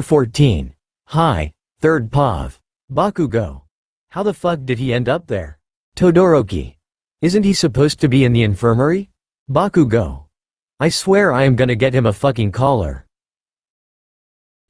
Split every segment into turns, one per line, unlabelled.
14. Hi, 3rd Pav. Bakugo. How the fuck did he end up there? Todoroki. Isn't he supposed to be in the infirmary? Bakugo. I swear I am gonna get him a fucking collar.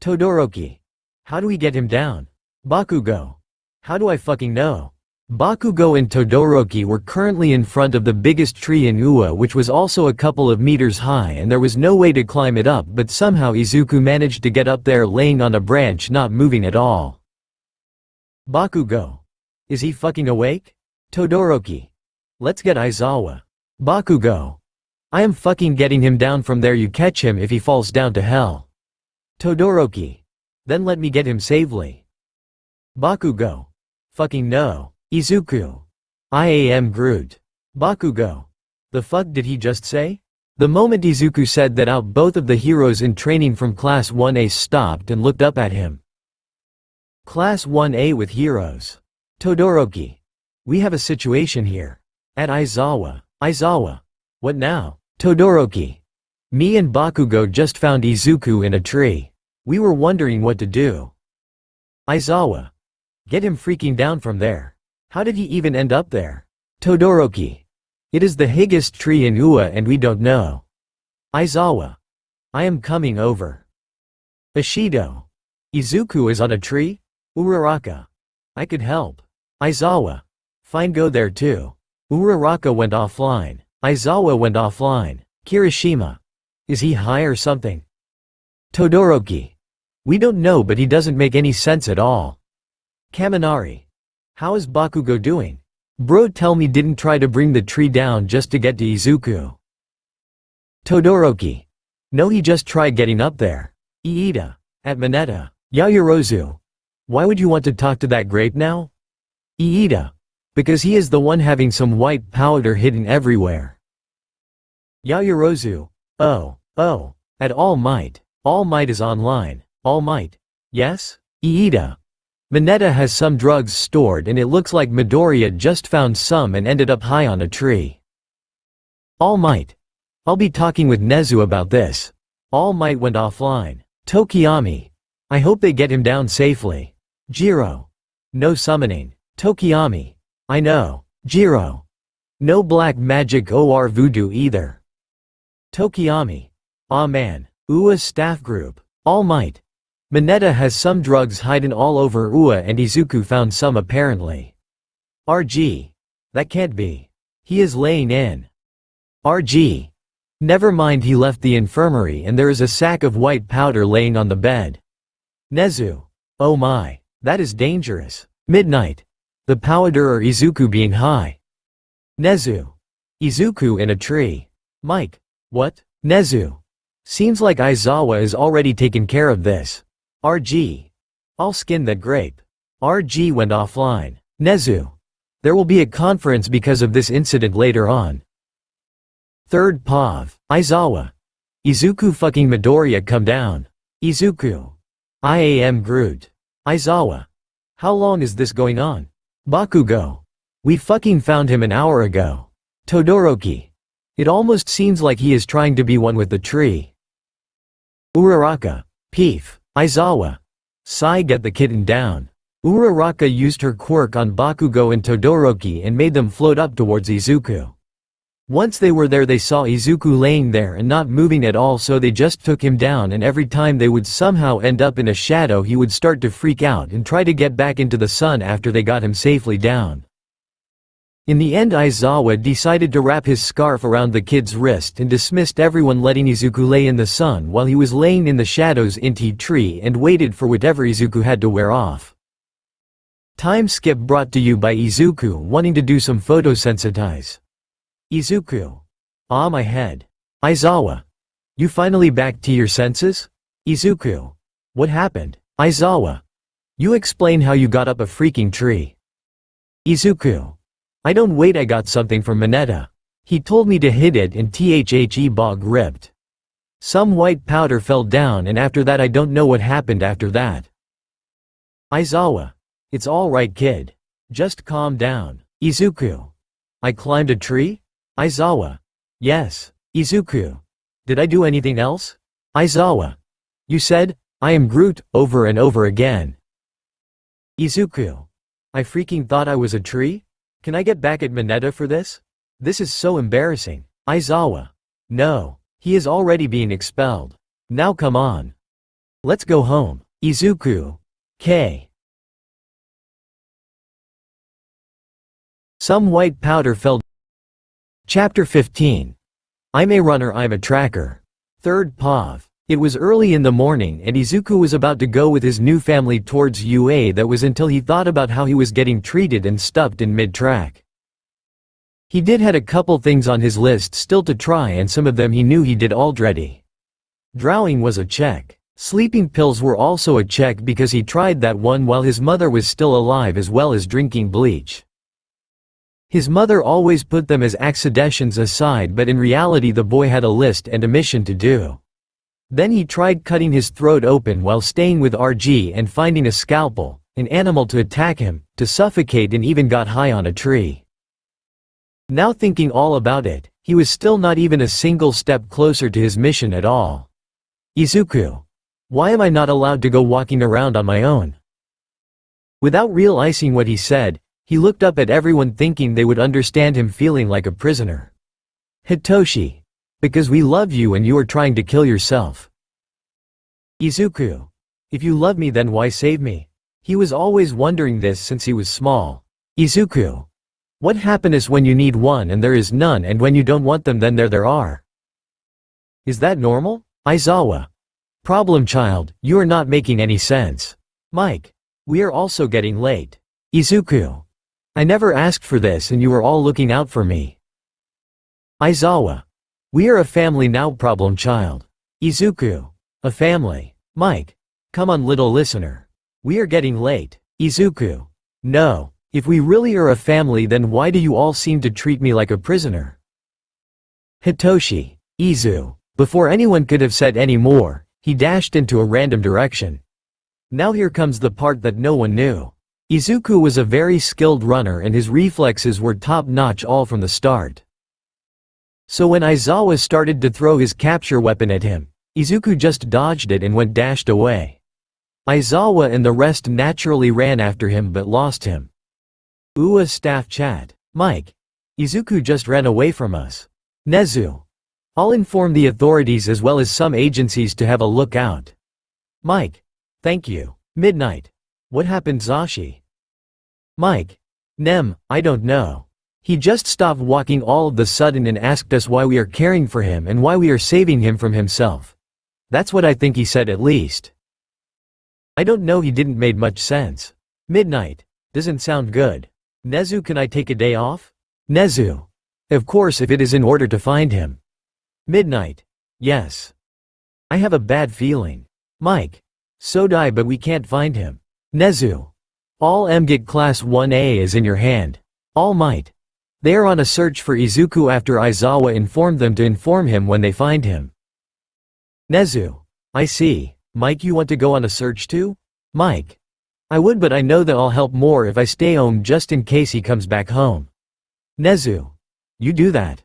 Todoroki. How do we get him down? Bakugo. How do I fucking know? Bakugo and Todoroki were currently in front of the biggest tree in Ua, which was also a couple of meters high, and there was no way to climb it up, but somehow Izuku managed to get up there laying on a branch, not moving at all. Bakugo. Is he fucking awake? Todoroki. Let's get Aizawa. Bakugo. I am fucking getting him down from there. You catch him if he falls down to hell. Todoroki. Then let me get him safely. Bakugo. Fucking no. Izuku. I am Groot. Bakugo. The fuck did he just say? The moment Izuku said that out, both of the heroes in training from Class 1A stopped and looked up at him. Class 1A with heroes. Todoroki. We have a situation here. At Aizawa. Aizawa. What now? Todoroki. Me and Bakugo just found Izuku in a tree. We were wondering what to do. Aizawa. Get him freaking down from there. How did he even end up there? Todoroki. It is the highest tree in Ua and we don't know. Aizawa. I am coming over. Ishido. Izuku is on a tree? Uraraka. I could help. Aizawa. Fine, go there too. Uraraka went offline. Aizawa went offline. Kirishima. Is he high or something? Todoroki. We don't know, but he doesn't make any sense at all. Kaminari. How is Bakugo doing? Bro, tell me didn't try to bring the tree down just to get to Izuku. Todoroki. No, he just tried getting up there. Iida. At Mineta. Yaoyorozu. Why would you want to talk to that grape now? Iida. Because he is the one having some white powder hidden everywhere. Yaoyorozu. Oh. At All Might. All Might is online. All Might. Yes? Iida. Mineta has some drugs stored and it looks like Midoriya just found some and ended up high on a tree. All Might. I'll be talking with Nezu about this. All Might went offline. Tokiyami. I hope they get him down safely. Jiro. No summoning. Tokiyami. I know. Jiro. No black magic or voodoo either. Tokiyami. Aw man. Ua's staff group. All Might. Mineta has some drugs hidden all over Ua and Izuku found some apparently. RG. That can't be. He is laying in. RG. Never mind, he left the infirmary and there is a sack of white powder laying on the bed. Nezu. Oh my. That is dangerous. Midnight. The powder or Izuku being high. Nezu. Izuku in a tree. Mike. What? Nezu. Seems like Aizawa is already taken care of this. RG. I'll skin that grape. RG went offline. Nezu. There will be a conference because of this incident later on. 3rd Pav. Aizawa. Izuku fucking Midoriya, come down. Izuku. I am Groot. Aizawa. How long is this going on? Bakugo. We fucking found him an hour ago. Todoroki. It almost seems like he is trying to be one with the tree. Uraraka. Peef. Aizawa. Sai, get the kitten down. Uraraka used her quirk on Bakugo and Todoroki and made them float up towards Izuku. Once they were there, they saw Izuku laying there and not moving at all, so they just took him down, and every time they would somehow end up in a shadow, he would start to freak out and try to get back into the sun after they got him safely down. In the end, Aizawa decided to wrap his scarf around the kid's wrist and dismissed everyone, letting Izuku lay in the sun while he was laying in the shadows in the tree, and waited for whatever Izuku had to wear off. Time skip brought to you by Izuku wanting to do some photosensitize. Izuku. Ah, my head. Aizawa. You finally back to your senses? Izuku. What happened? Aizawa. You explain how you got up a freaking tree. Izuku. I don't wait, I got something from Mineta. He told me to hit it and the bog ripped. Some white powder fell down and after that I don't know what happened after that. Aizawa. It's alright kid. Just calm down. Izuku. I climbed a tree? Aizawa. Yes. Izuku. Did I do anything else? Aizawa. You said, I am Groot, over and over again. Izuku. I freaking thought I was a tree? Can I get back at Mineta for this? This is so embarrassing. Aizawa. No. He is already being expelled. Now come on. Let's go home. Izuku. K. Some white powder fell. Chapter 15. I'm a runner, I'm a tracker. 3rd POV. It was early in the morning and Izuku was about to go with his new family towards UA. That was until he thought about how he was getting treated and stuffed in mid-track. He had a couple things on his list still to try, and some of them he knew he did already. Drowning was a check. Sleeping pills were also a check because he tried that one while his mother was still alive, as well as drinking bleach. His mother always put them as accidents aside, but in reality the boy had a list and a mission to do. Then he tried cutting his throat open while staying with RG and finding a scalpel, an animal to attack him, to suffocate, and even got high on a tree. Now thinking all about it, he was still not even a single step closer to his mission at all. Izuku. Why am I not allowed to go walking around on my own? Without realizing what he said, he looked up at everyone thinking they would understand him feeling like a prisoner. Hitoshi. Because we love you and you are trying to kill yourself. Izuku. If you love me, then why save me? He was always wondering this since he was small. Izuku. What happiness when you need one and there is none, and when you don't want them then there are? Is that normal? Aizawa. Problem child, you are not making any sense. Mike. We are also getting late. Izuku. I never asked for this and you are all looking out for me. Aizawa. We are a family now, problem child. Izuku. A family. Mike. Come on little listener. We are getting late. Izuku. No. If we really are a family, then why do you all seem to treat me like a prisoner? Hitoshi. Izu. Before anyone could have said any more, he dashed into a random direction. Now here comes the part that no one knew. Izuku was a very skilled runner and his reflexes were top-notch all from the start. So when Aizawa started to throw his capture weapon at him, Izuku just dodged it and went dashed away. Aizawa and the rest naturally ran after him but lost him. UA staff chat. Mike. Izuku just ran away from us. Nezu. I'll inform the authorities as well as some agencies to have a look out. Mike. Thank you. Midnight. What happened, Zashi? Mike. Nem, I don't know. He just stopped walking all of a sudden and asked us why we are caring for him and why we are saving him from himself. That's what I think he said, at least. I don't know, he didn't make much sense. Midnight. Doesn't sound good. Nezu, can I take a day off? Nezu. Of course, if it is in order to find him. Midnight. Yes. I have a bad feeling. Mike. So die, but we can't find him. Nezu. All MGIT Class 1A is in your hand. All Might. They are on a search for Izuku after Aizawa informed them to inform him when they find him. Nezu. I see. Mike, you want to go on a search too? Mike. I would, but I know that I'll help more if I stay home just in case he comes back home. Nezu. You do that.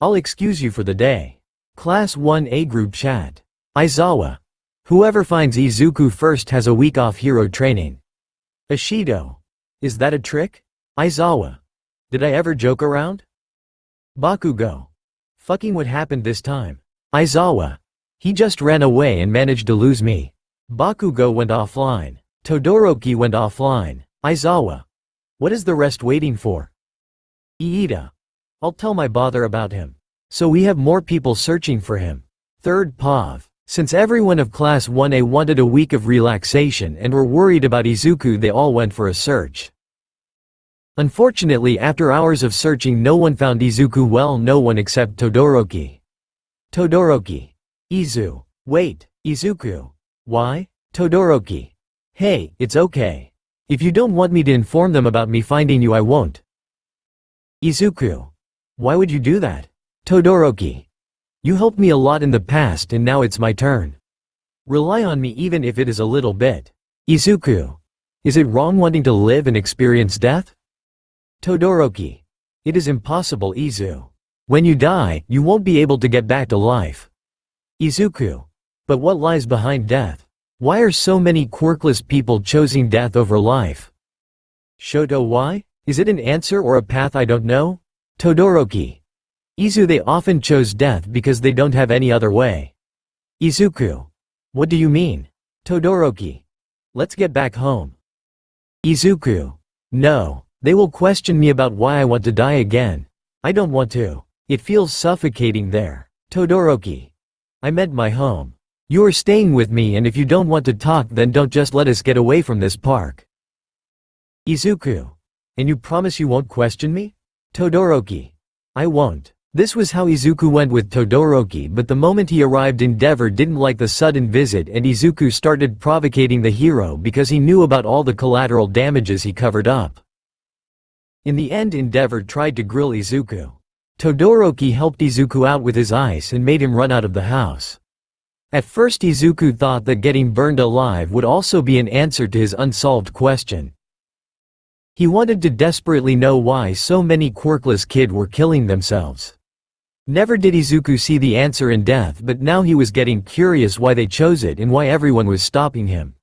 I'll excuse you for the day. Class 1A group chat. Aizawa. Whoever finds Izuku first has a week off hero training. Ashido. Is that a trick? Aizawa. Did I ever joke around? Bakugo. Fucking what happened this time? Aizawa. He just ran away and managed to lose me. Bakugo went offline. Todoroki went offline. Aizawa. What is the rest waiting for? Iida. I'll tell my bother about him. So we have more people searching for him. 3rd POV. Since everyone of Class 1A wanted a week of relaxation and were worried about Izuku, they all went for a search. Unfortunately, after hours of searching, no one found Izuku. Well, no one except Todoroki. Todoroki. Izu. Wait, Izuku. Why? Todoroki. Hey, it's okay. If you don't want me to inform them about me finding you, I won't. Izuku. Why would you do that? Todoroki. You helped me a lot in the past and now it's my turn. Rely on me even if it is a little bit. Izuku. Is it wrong wanting to live and experience death? Todoroki. It is impossible, Izu. When you die, you won't be able to get back to life. Izuku. But what lies behind death? Why are so many quirkless people choosing death over life? Shoto, why? Is it an answer or a path I don't know? Todoroki. Izu, they often chose death because they don't have any other way. Izuku. What do you mean? Todoroki. Let's get back home. Izuku. No. They will question me about why I want to die again. I don't want to. It feels suffocating there. Todoroki. I meant my home. You are staying with me, and if you don't want to talk, then don't just let us get away from this park. Izuku. And you promise you won't question me? Todoroki. I won't. This was how Izuku went with Todoroki, but the moment he arrived, Endeavor didn't like the sudden visit and Izuku started provocating the hero because he knew about all the collateral damages he covered up. In the end, Endeavor tried to grill Izuku. Todoroki helped Izuku out with his ice and made him run out of the house. At first Izuku thought that getting burned alive would also be an answer to his unsolved question. He wanted to desperately know why so many quirkless kids were killing themselves. Never did Izuku see the answer in death, but now he was getting curious why they chose it and why everyone was stopping him.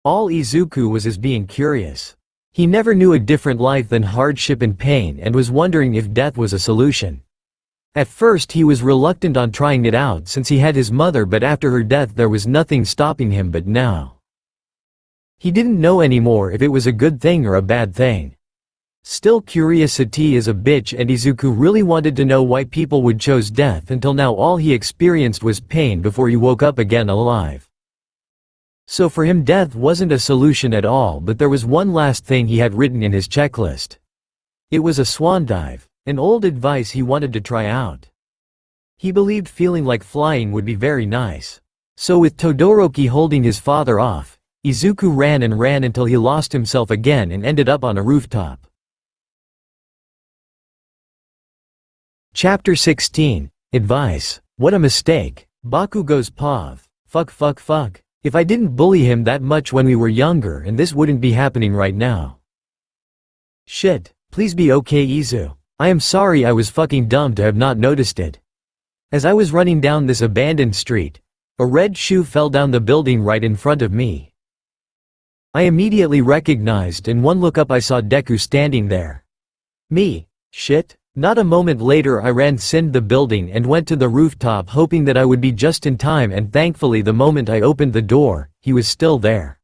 All Izuku was is being curious. He never knew a different life than hardship and pain and was wondering if death was a solution. At first he was reluctant on trying it out since he had his mother, but after her death there was nothing stopping him, but now he didn't know anymore if it was a good thing or a bad thing. Still, curiosity is a bitch, and Izuku really wanted to know why people would choose death. Until now all he experienced was pain before he woke up again alive. So for him death wasn't a solution at all, but there was one last thing he had written in his checklist. It was a swan dive. An old advice he wanted to try out. He believed feeling like flying would be very nice. So with Todoroki holding his father off, Izuku ran and ran until he lost himself again and ended up on a rooftop. Chapter 16. Advice. What a mistake. Baku goes pav. Fuck. If I didn't bully him that much when we were younger, and this wouldn't be happening right now. Shit. Please be okay, Izu. I am sorry, I was fucking dumb to have not noticed it. As I was running down this abandoned street, a red shoe fell down the building right in front of me. I immediately recognized, and one look up I saw Deku standing there. Me. Shit. Not a moment later I ran inside the building and went to the rooftop hoping that I would be just in time, and thankfully the moment I opened the door, he was still there.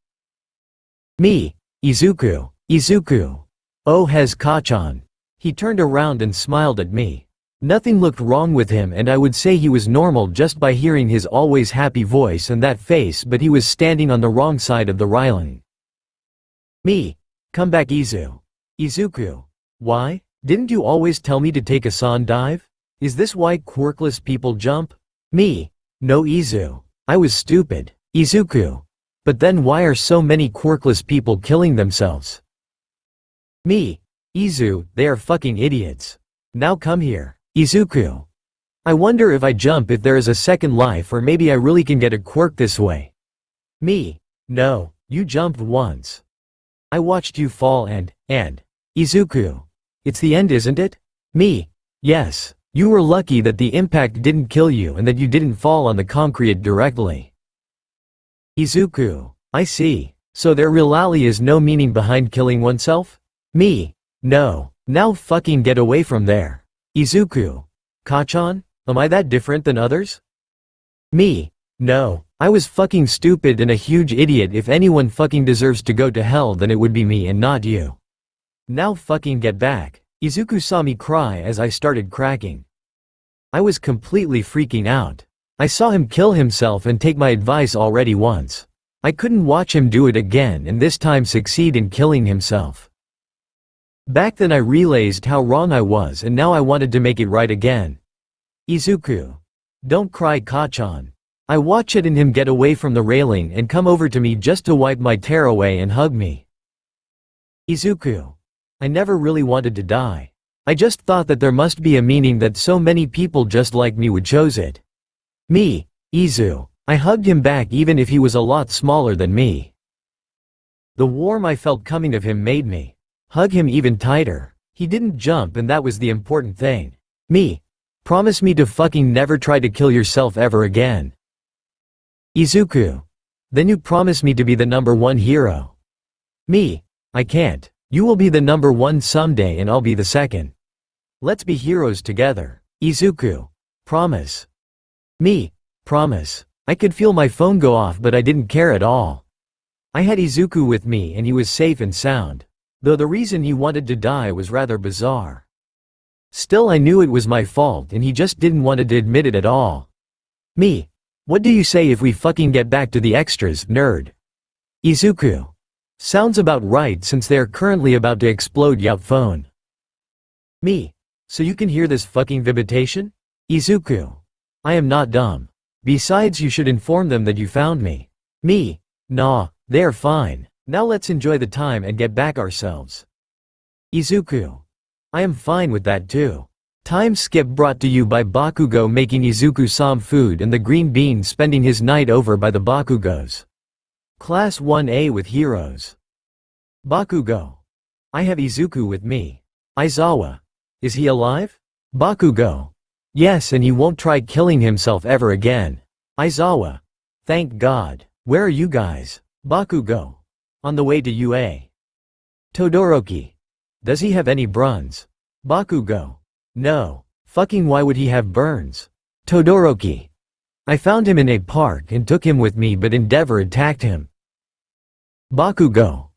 Me. Izuku. Oh, has Kachan. He turned around and smiled at me. Nothing looked wrong with him, and I would say he was normal just by hearing his always happy voice and that face, but he was standing on the wrong side of the railing. Me. Come back, Izu. Izuku. Why? Didn't you always tell me to take a swan dive? Is this why quirkless people jump? Me. No, Izu. I was stupid. Izuku. But then why are so many quirkless people killing themselves? Me. Izu, they are fucking idiots. Now come here. Izuku. I wonder if I jump if there is a second life, or maybe I really can get a quirk this way. Me. No, you jumped once. I watched you fall and Izuku. It's the end, isn't it? Me. Yes. You were lucky that the impact didn't kill you and that you didn't fall on the concrete directly. Izuku. I see. So there really is no meaning behind killing oneself? Me. No. Now fucking get away from there. Izuku. Kachan? Am I that different than others? Me. No. I was fucking stupid and a huge idiot. If anyone fucking deserves to go to hell, then it would be me and not you. Now fucking get back. Izuku saw me cry as I started cracking. I was completely freaking out. I saw him kill himself and take my advice already once. I couldn't watch him do it again and this time succeed in killing himself. Back then I realized how wrong I was, and now I wanted to make it right again. Izuku. Don't cry, Kachan. I watch it and him get away from the railing and come over to me just to wipe my tear away and hug me. Izuku. I never really wanted to die. I just thought that there must be a meaning that so many people just like me would choose it. Me. Izu. I hugged him back even if he was a lot smaller than me. The warmth I felt coming of him made me hug him even tighter. He didn't jump, and that was the important thing. Me. Promise me to fucking never try to kill yourself ever again. Izuku. Then you promise me to be the number one hero. Me. I can't. You will be the number one someday and I'll be the second. Let's be heroes together. Izuku. Promise. Me. Promise. I could feel my phone go off but I didn't care at all. I had Izuku with me and he was safe and sound. Though the reason he wanted to die was rather bizarre. Still I knew it was my fault and he just didn't want to admit it at all. Me. What do you say if we fucking get back to the extras, nerd? Izuku. Sounds about right since they're currently about to explode your phone. Me. So you can hear this fucking vibration? Izuku. I am not dumb. Besides you should inform them that you found me. Me. Nah, they're fine. Now let's enjoy the time and get back ourselves. Izuku. I am fine with that too. Time skip brought to you by Bakugo making Izuku some food and the green bean spending his night over by the Bakugos. Class 1A with heroes. Bakugo. I have Izuku with me. Aizawa. Is he alive? Bakugo. Yes, and he won't try killing himself ever again. Aizawa. Thank God. Where are you guys? Bakugo. On the way to UA. Todoroki. Does he have any burns? Bakugo. No. Fucking why would he have burns? Todoroki. I found him in a park and took him with me but Endeavor attacked him. Bakugo.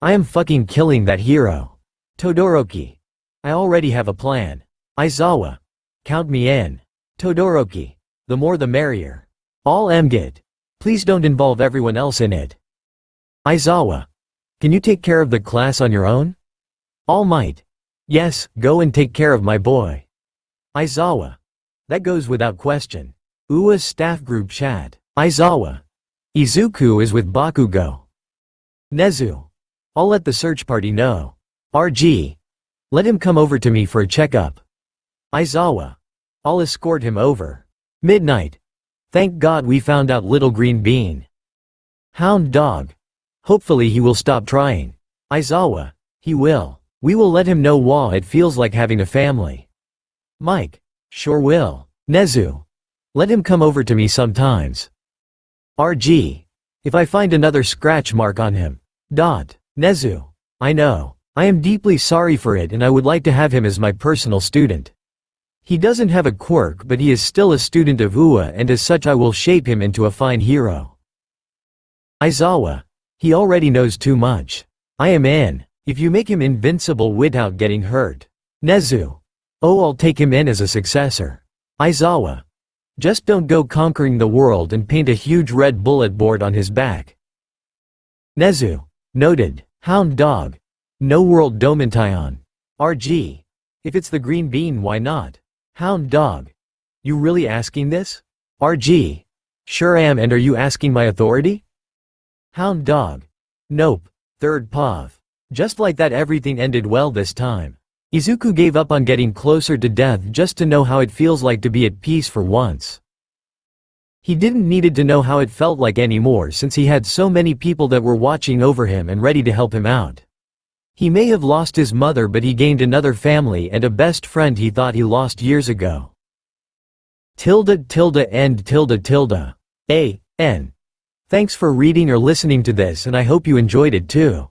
I am fucking killing that hero. Todoroki. I already have a plan. Aizawa. Count me in. Todoroki. The more the merrier. All good. Please don't involve everyone else in it. Aizawa. Can you take care of the class on your own? All Might. Yes, go and take care of my boy. Aizawa. That goes without question. UA's staff group chat. Aizawa. Izuku is with Bakugo. Nezu. I'll let the search party know. RG. Let him come over to me for a checkup. Aizawa. I'll escort him over. Midnight. Thank God we found out Little Green Bean. Hound Dog. Hopefully he will stop trying. Aizawa. He will. We will let him know why it feels like having a family. Mike. Sure will. Nezu. Let him come over to me sometimes. RG. If I find another scratch mark on him. Nezu. I know. I am deeply sorry for it and I would like to have him as my personal student. He doesn't have a quirk but he is still a student of UA and as such I will shape him into a fine hero. Aizawa. He already knows too much. I am in. If you make him invincible without getting hurt. Nezu. Oh, I'll take him in as a successor. Aizawa. Just don't go conquering the world and paint a huge red bullet board on his back. Nezu. Noted. Hound Dog. No World Domintion. RG. If it's the green bean why not? Hound Dog. You really asking this? RG. Sure am and are you asking my authority? Hound Dog. Nope. Third Pav. Just like that everything ended well this time. Izuku gave up on getting closer to death just to know how it feels like to be at peace for once. He didn't needed to know how it felt like anymore since he had so many people that were watching over him and ready to help him out. He may have lost his mother but he gained another family and a best friend he thought he lost years ago. End. A. N. Thanks for reading or listening to this and I hope you enjoyed it too.